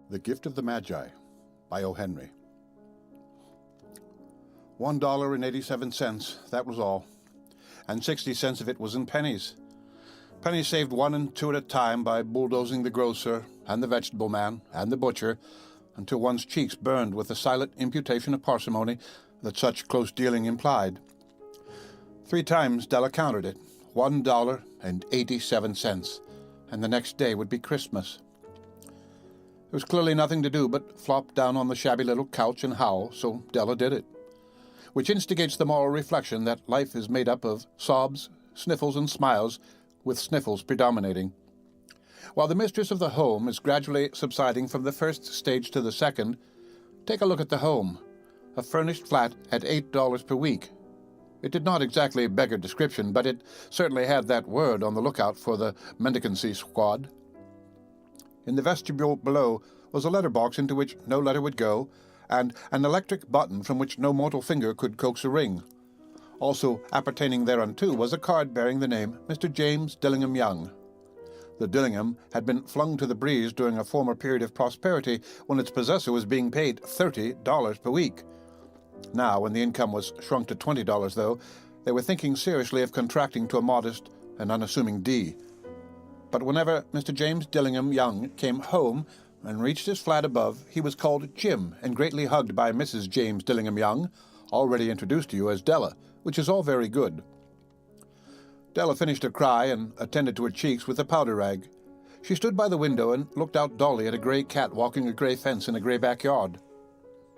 The Gift of the Magi by O. Henry. $1.87, that was all, and 60 cents of it was in pennies. Pennies saved 1 and 2 at a time by bulldozing the grocer and the vegetable man and the butcher until one's cheeks burned with the silent imputation of parsimony that such close dealing implied. 3 times Della counted it, $1.87, and the next day would be Christmas. There was clearly nothing to do but flop down on the shabby little couch and howl, so Della did it, which instigates the moral reflection that life is made up of sobs, sniffles, and smiles, with sniffles predominating. While the mistress of the home is gradually subsiding from the first stage to the second, take a look at the home, a furnished flat at $8 per week. It did not exactly beggar description, but it certainly had that word on the lookout for the mendicancy squad. In the vestibule below was a letterbox into which no letter would go, and an electric button from which no mortal finger could coax a ring. Also appertaining thereunto was a card bearing the name Mr. James Dillingham Young. The Dillingham had been flung to the breeze during a former period of prosperity when its possessor was being paid $30 per week. Now, when the income was shrunk to $20, though, they were thinking seriously of contracting to a modest and unassuming D. But whenever Mr. James Dillingham Young came home and reached his flat above, he was called Jim and greatly hugged by Mrs. James Dillingham Young, already introduced to you as Della, which is all very good. Della finished her cry and attended to her cheeks with a powder rag. She stood by the window and looked out dully at a gray cat walking a gray fence in a gray backyard.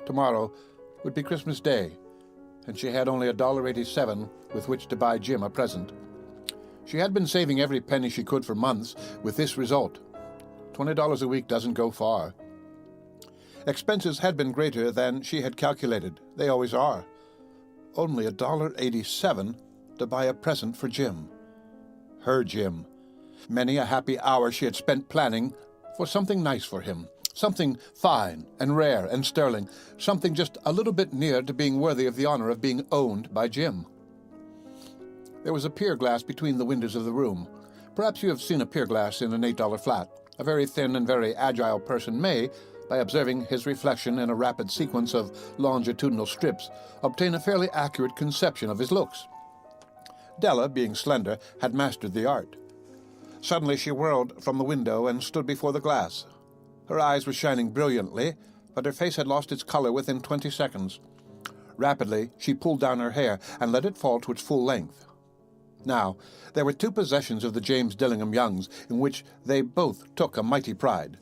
Tomorrow would be Christmas Day, and she had only $1.87 with which to buy Jim a present. She had been saving every penny she could for months, with this result. $20 a week doesn't go far. Expenses had been greater than she had calculated. They always are. Only $1.87 to buy a present for Jim. Her Jim. Many a happy hour she had spent planning for something nice for him. Something fine and rare and sterling. Something just a little bit near to being worthy of the honor of being owned by Jim. There was a pier glass between the windows of the room. Perhaps you have seen a pier glass in an $8 flat. A very thin and very agile person may, by observing his reflection in a rapid sequence of longitudinal strips, obtain a fairly accurate conception of his looks. Della, being slender, had mastered the art. Suddenly she whirled from the window and stood before the glass. Her eyes were shining brilliantly, but her face had lost its color within 20 seconds. Rapidly she pulled down her hair and let it fall to its full length. Now, there were 2 possessions of the James Dillingham Youngs in which they both took a mighty pride.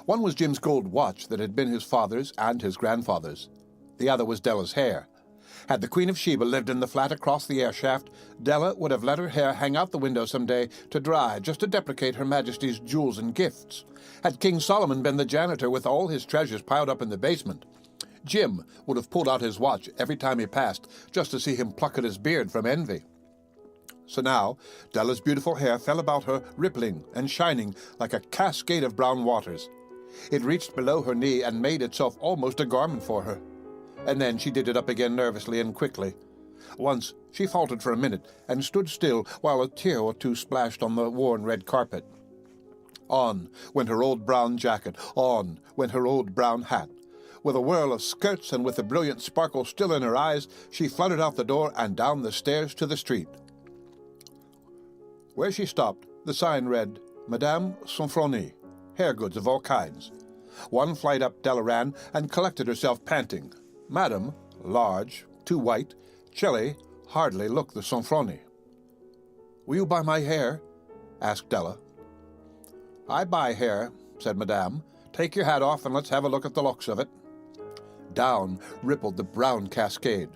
One was Jim's gold watch that had been his father's and his grandfather's. The other was Della's hair. Had the Queen of Sheba lived in the flat across the air shaft, Della would have let her hair hang out the window some day to dry, just to deprecate Her Majesty's jewels and gifts. Had King Solomon been the janitor with all his treasures piled up in the basement, Jim would have pulled out his watch every time he passed, just to see him pluck at his beard from envy. So now, Della's beautiful hair fell about her, rippling and shining like a cascade of brown waters. It reached below her knee and made itself almost a garment for her. And then she did it up again nervously and quickly. Once she faltered for a minute and stood still while a tear or two splashed on the worn red carpet. On went her old brown jacket, on went her old brown hat. With a whirl of skirts and with the brilliant sparkle still in her eyes, she fluttered out the door and down the stairs to the street. Where she stopped, the sign read, Madame Sonfroni, hair goods of all kinds. One flight up Della ran and collected herself panting. Madame, large, too white, chilly, hardly looked the Sonfroni. Will you buy my hair? Asked Della. I buy hair, said Madame. Take your hat off and let's have a look at the looks of it. Down rippled the brown cascade.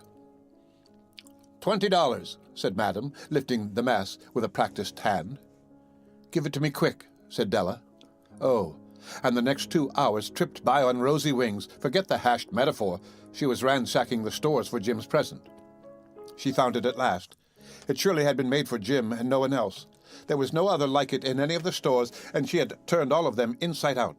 $20, said Madame, lifting the mass with a practiced hand. Give it to me quick, said Della. Oh, and the next 2 hours tripped by on rosy wings. Forget the hashed metaphor. She was ransacking the stores for Jim's present. She found it at last. It surely had been made for Jim and no one else. There was no other like it in any of the stores, and she had turned all of them inside out.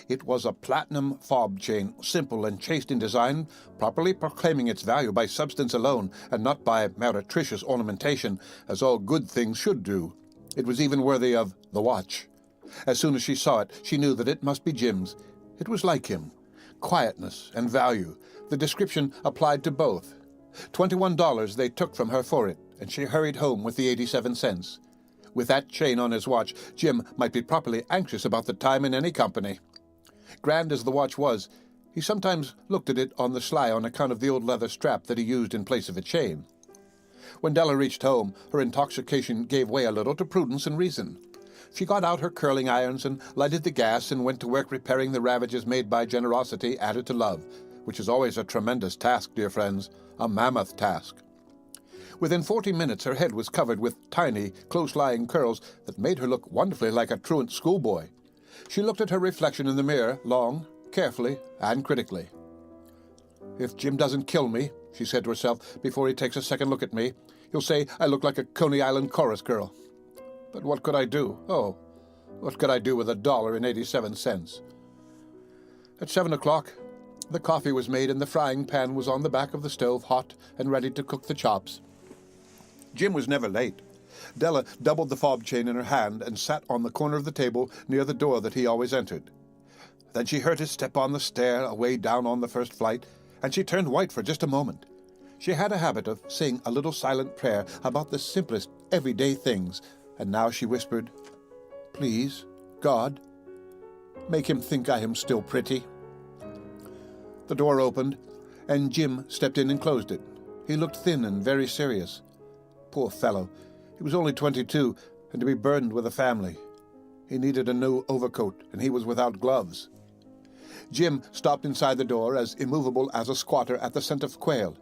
It was a platinum fob chain, simple and chaste in design, properly proclaiming its value by substance alone, and not by meretricious ornamentation, as all good things should do. It was even worthy of the watch. As soon as she saw it, she knew that it must be Jim's. It was like him. Quietness and value. The description applied to both. $21 they took from her for it, and she hurried home with the 87 cents. With that chain on his watch, Jim might be properly anxious about the time in any company. Grand as the watch was, he sometimes looked at it on the sly on account of the old leather strap that he used in place of a chain. When Della reached home, her intoxication gave way a little to prudence and reason. She got out her curling irons and lighted the gas and went to work repairing the ravages made by generosity added to love, which is always a tremendous task, dear friends, a mammoth task. Within 40 minutes her head was covered with tiny, close-lying curls that made her look wonderfully like a truant schoolboy. She looked at her reflection in the mirror long, carefully, and critically. "If Jim doesn't kill me," she said to herself, "before he takes a second look at me, he'll say I look like a Coney Island chorus girl. But what could I do? Oh, what could I do with $1.87? At 7 o'clock, the coffee was made and the frying pan was on the back of the stove, hot and ready to cook the chops. Jim was never late. Della doubled the fob chain in her hand and sat on the corner of the table near the door that he always entered. Then she heard his step on the stair away down on the first flight, and she turned white for just a moment. She had a habit of saying a little silent prayer about the simplest, everyday things, and now she whispered, "Please, God, make him think I am still pretty." The door opened, and Jim stepped in and closed it. He looked thin and very serious. Poor fellow, he was only 22, and to be burdened with a family. He needed a new overcoat, and he was without gloves. Jim stopped inside the door, as immovable as a squatter at the scent of quail.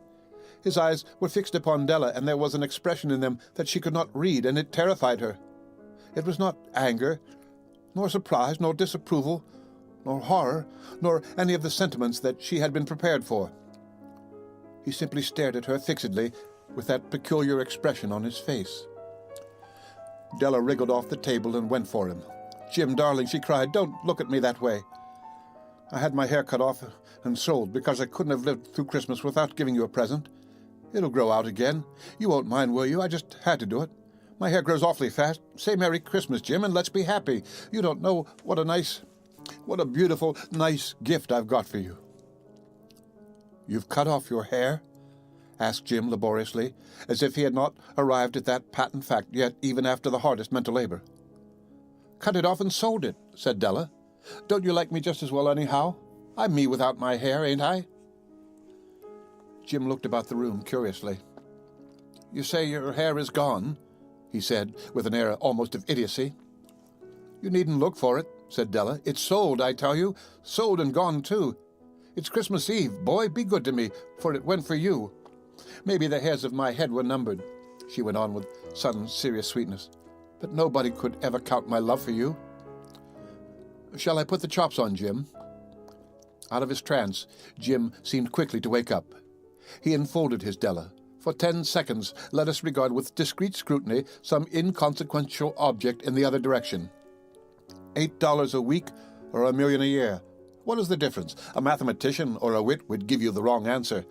His eyes were fixed upon Della, and there was an expression in them that she could not read, and it terrified her. It was not anger, nor surprise, nor disapproval, nor horror, nor any of the sentiments that she had been prepared for. He simply stared at her fixedly, with that peculiar expression on his face. Della wriggled off the table and went for him. "Jim, darling," she cried, "don't look at me that way. I had my hair cut off and sold because I couldn't have lived through Christmas without giving you a present. It'll grow out again. You won't mind, will you? I just had to do it. My hair grows awfully fast. Say Merry Christmas, Jim, and let's be happy. You don't know what a beautiful, nice gift I've got for you." "You've cut off your hair?" asked Jim laboriously, as if he had not arrived at that patent fact yet, even after the hardest mental labor. "Cut it off and sold it," said Della. "Don't you like me just as well anyhow? I'm me without my hair, ain't I?" Jim looked about the room curiously. "You say your hair is gone?" he said, with an air almost of idiocy. "You needn't look for it," said Della. "It's sold, I tell you. Sold and gone, too. It's Christmas Eve. Boy, be good to me, for it went for you. Maybe the hairs of my head were numbered," she went on with sudden serious sweetness, "but nobody could ever count my love for you. Shall I put the chops on, Jim?" Out of his trance, Jim seemed quickly to wake up. He enfolded his Della. For 10 seconds, let us regard with discreet scrutiny some inconsequential object in the other direction. $8 a week or $1 million a year? What is the difference? A mathematician or a wit would give you the wrong answer.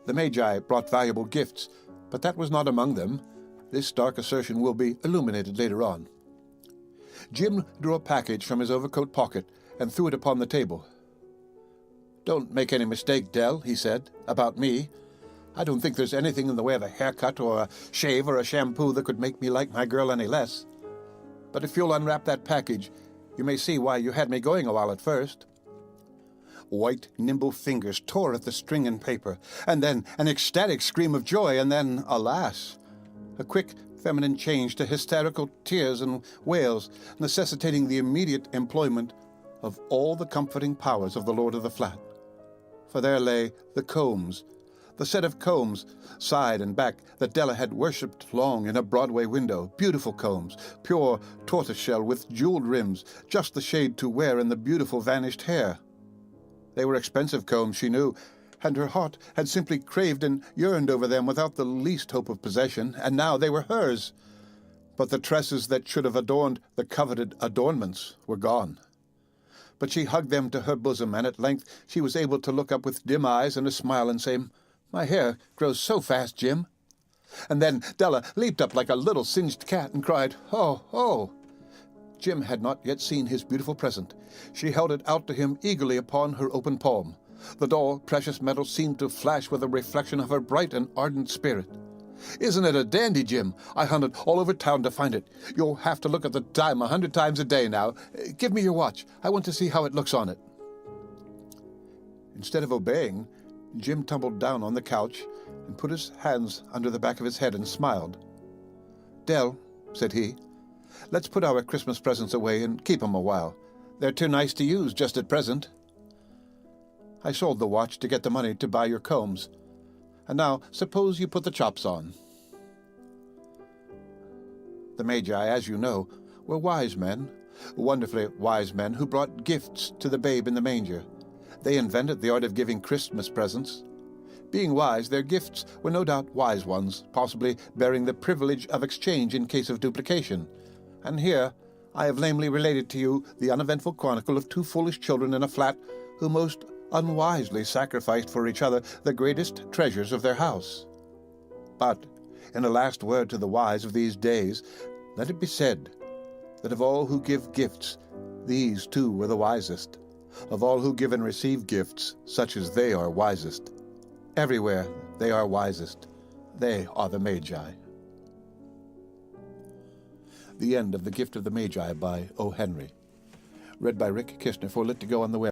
The Magi brought valuable gifts, but that was not among them. This dark assertion will be illuminated later on. Jim drew a package from his overcoat pocket and threw it upon the table. "Don't make any mistake, Dell," he said, "about me. I don't think there's anything in the way of a haircut or a shave or a shampoo that could make me like my girl any less. But if you'll unwrap that package, you may see why you had me going a while at first." White, nimble fingers tore at the string and paper, and then an ecstatic scream of joy, and then, alas, a quick, feminine change to hysterical tears and wails, necessitating the immediate employment of all the comforting powers of the Lord of the Flat. For there lay the combs, the set of combs, side and back, that Della had worshipped long in a Broadway window, beautiful combs, pure tortoiseshell with jeweled rims, just the shade to wear in the beautiful vanished hair. They were expensive combs, she knew, and her heart had simply craved and yearned over them without the least hope of possession, and now they were hers. But the tresses that should have adorned the coveted adornments were gone. But she hugged them to her bosom, and at length she was able to look up with dim eyes and a smile and say, "My hair grows so fast, Jim." And then Della leaped up like a little singed cat and cried, "Oh, oh!" Jim had not yet seen his beautiful present. She held it out to him eagerly upon her open palm. The dull, precious metal seemed to flash with a reflection of her bright and ardent spirit. "Isn't it a dandy, Jim? I hunted all over town to find it. You'll have to look at the time 100 times a day now. Give me your watch. I want to see how it looks on it." Instead of obeying, Jim tumbled down on the couch and put his hands under the back of his head and smiled. "Dell," said he, "let's put our Christmas presents away and keep 'em a while. They're too nice to use just at present. I sold the watch to get the money to buy your combs. And now, suppose you put the chops on." The Magi, as you know, were wise men, wonderfully wise men who brought gifts to the babe in the manger. They invented the art of giving Christmas presents. Being wise, their gifts were no doubt wise ones, possibly bearing the privilege of exchange in case of duplication. And here I have lamely related to you the uneventful chronicle of two foolish children in a flat who most unwisely sacrificed for each other the greatest treasures of their house. But, in a last word to the wise of these days, let it be said that of all who give gifts, these two were the wisest. Of all who give and receive gifts, such as they are wisest. Everywhere they are wisest. They are the Magi. The end of The Gift of the Magi by O. Henry. Read by Rick Kistner for Lit to Go on the Web.